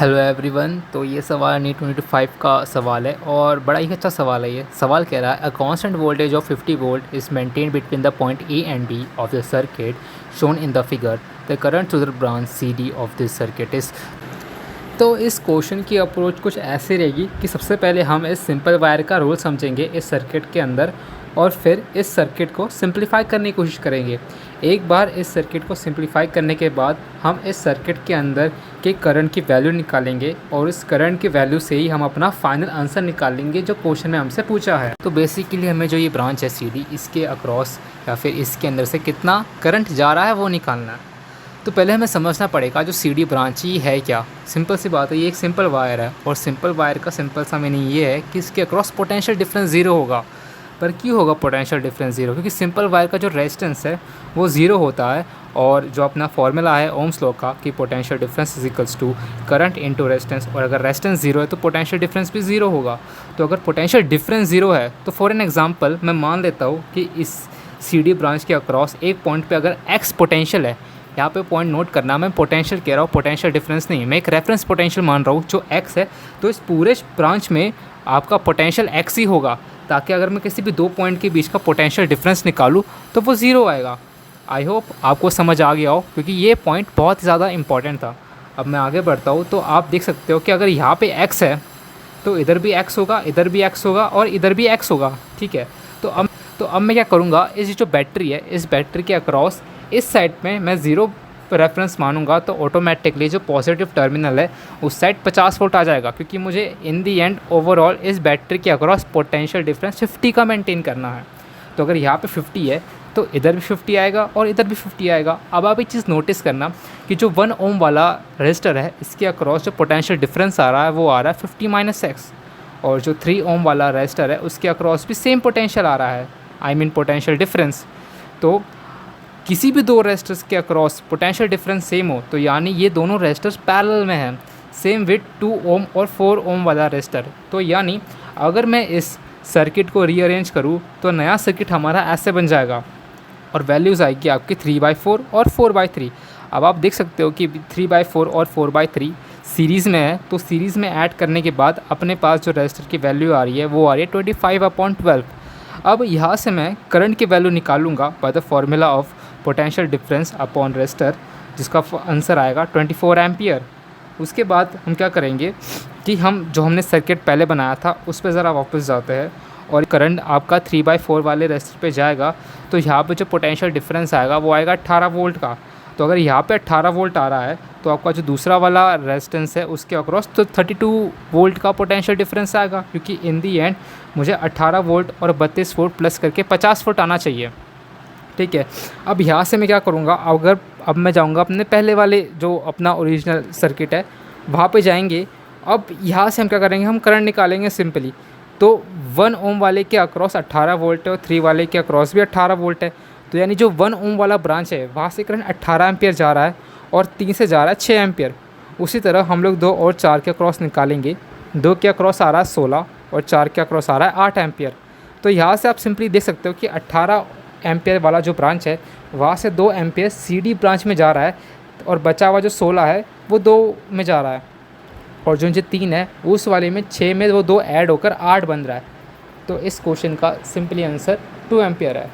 Hello everyone. तो ये सवाल नीट 2025 का सवाल है और बड़ा ही अच्छा सवाल है। ये सवाल कह रहा है a constant voltage of 50 volt is maintain between the point A and B of the circuit shown in the figure. The current through the branch C D of this circuit is. तो इस question की approach कुछ ऐसी रहेगी कि सबसे पहले हम इस सिंपल वायर का रोल समझेंगे इस सर्किट के अंदर और फिर इस सर्किट को सिंप्लीफाई करने की कोशिश करेंगे। एक बार इस सर्किट को सिंप्लीफाई करने के बाद हम इस सर्किट के अंदर के करंट की वैल्यू निकालेंगे और इस करंट की वैल्यू से ही हम अपना फाइनल आंसर निकालेंगे जो क्वेश्चन में हमसे पूछा है। तो बेसिकली हमें जो ये ब्रांच है सीडी, इसके अक्रॉस या फिर इसके अंदर से कितना करंट जा रहा है वो निकालना है। तो पहले हमें समझना पड़ेगा जो सीडी ब्रांच ही है क्या। सिंपल सी बात है, ये एक सिंपल वायर है और सिंपल वायर का सिंपल सा मीनिंग ये है कि इसके अक्रॉस पोटेंशियल डिफरेंस ज़ीरो होगा। पर क्यों होगा पोटेंशियल डिफरेंस ज़ीरो? क्योंकि सिंपल वायर का जो रेजिस्टेंस है वो ज़ीरो होता है और जो अपना फॉर्मूला है ओम्स लॉ का कि potential difference is equals to current into resistance, और अगर रेजिस्टेंस ज़ीरो है तो पोटेंशियल डिफरेंस भी ज़ीरो होगा। तो अगर पोटेंशियल डिफरेंस ज़ीरो है तो फॉर एन एग्जांपल मैं मान लेता हूँ कि इस सीडी ब्रांच के अक्रॉस एक पॉइंट पे अगर एक्स पोटेंशियल है, यहाँ पे पॉइंट नोट करना, मैं पोटेंशियल कह रहा हूँ, पोटेंशियल डिफरेंस नहीं, मैं एक रेफरेंस पोटेंशियल मान रहा हूँ जो एक्स है। तो इस पूरे ब्रांच में आपका पोटेंशियल एक्स ही होगा, ताकि अगर मैं किसी भी दो पॉइंट के बीच का पोटेंशियल डिफरेंस निकालूँ तो वो ज़ीरो आएगा। आई होप आपको समझ आ गया हो, क्योंकि ये पॉइंट बहुत ज़्यादा इंपॉर्टेंट था। अब मैं आगे बढ़ता हूँ तो आप देख सकते हो कि अगर यहाँ पे x है तो इधर भी x होगा, इधर भी x होगा और इधर भी x होगा। ठीक है, तो अब मैं क्या करूँगा, इस जो बैटरी है इस बैटरी के अक्रॉस इस साइड में मैं ज़ीरो रेफरेंस मानूंगा तो ऑटोमेटिकली जो पॉजिटिव टर्मिनल है उस साइड 50 वोल्ट आ जाएगा, क्योंकि मुझे इन दी एंड ओवरऑल इस बैटरी के अक्रॉस पोटेंशियल डिफरेंस 50 का मेंटेन करना है। तो अगर यहाँ पे 50 है तो इधर भी 50 आएगा और इधर भी 50 आएगा। अब आप एक चीज़ नोटिस करना कि जो 1 ओम वाला रजिस्टर है इसके अक्रॉस जो पोटेंशियल डिफरेंस आ रहा है वो आ रहा है 50 माइनस एक्स, और जो 3 ओम वाला रजिस्टर है उसके अक्रॉस भी सेम पोटेंशियल आ रहा है, आई मीन पोटेंशियल डिफरेंस। तो किसी भी दो रेजिस्टर्स के अक्रॉस पोटेंशियल डिफरेंस सेम हो तो यानी ये दोनों रेजिस्टर्स पैरेलल में हैं, सेम विथ 2 ओम और 4 ओम वाला रेजिस्टर। तो यानी अगर मैं इस सर्किट को रीअरेंज करूँ तो नया सर्किट हमारा ऐसे बन जाएगा और वैल्यूज़ आएगी आपकी 3/4 और 4/3। अब आप देख सकते हो कि 3/4 और 4/3 सीरीज़ में है, तो सीरीज़ में ऐड करने के बाद अपने पास जो रेजिस्टर की वैल्यू आ रही है वो आ रही है 25/12। अब यहाँ से मैं करंट की वैल्यू निकालूंगा by the formula of potential difference upon resistor, जिसका आंसर आएगा 24 एम्पियर। उसके बाद हम क्या करेंगे कि हमने सर्किट पहले बनाया था उस पर ज़रा वापस जाते हैं और करंट आपका 3/4 वाले रेजिस्टर पे जाएगा। तो यहाँ पे जो पोटेंशियल डिफरेंस आएगा वो आएगा 18 वोल्ट का। तो अगर यहाँ पे 18 वोल्ट आ रहा है तो आपका जो दूसरा वाला रेजिस्टेंस है उसके अक्रॉस तो 32 वोल्ट का पोटेंशियल डिफरेंस आएगा, क्योंकि इन दी एंड मुझे 18 वोल्ट और 32 वोल्ट प्लस करके 50 वोल्ट आना चाहिए। ठीक है, अब यहाँ से मैं क्या करूँगा, अब मैं जाऊँगा अपने पहले वाले जो अपना ओरिजिनल सर्किट है वहाँ पे जाएंगे। अब यहाँ से हम क्या करेंगे, हम करंट निकालेंगे सिंपली। तो 1 ओम वाले के अक्रॉस 18 वोल्ट है और 3 वाले के अक्रॉस भी 18 वोल्ट है। तो यानी जो 1 ओम वाला ब्रांच है वहाँ से करंट 18 एम्पियर जा रहा है और 3 से जा रहा है 6 एम्पियर। उसी तरह हम लोग 2 और 4 के अक्रॉस निकालेंगे। 2 के अक्रॉस आ रहा है 16 और 4 के अक्रॉस आ रहा है 8 एम्पियर। तो यहाँ से आप सिंपली देख सकते हो कि 18 एम्पियर वाला जो ब्रांच है वहाँ से 2 एम्पियर सीडी ब्रांच में जा रहा है और बचा हुआ जो 16 है वो 2 में जा रहा है, और जो 3 है उस वाले में 6 में वो 2 ऐड होकर 8 बन रहा है। तो इस क्वेश्चन का सिंपली आंसर 2 एम्पियर है।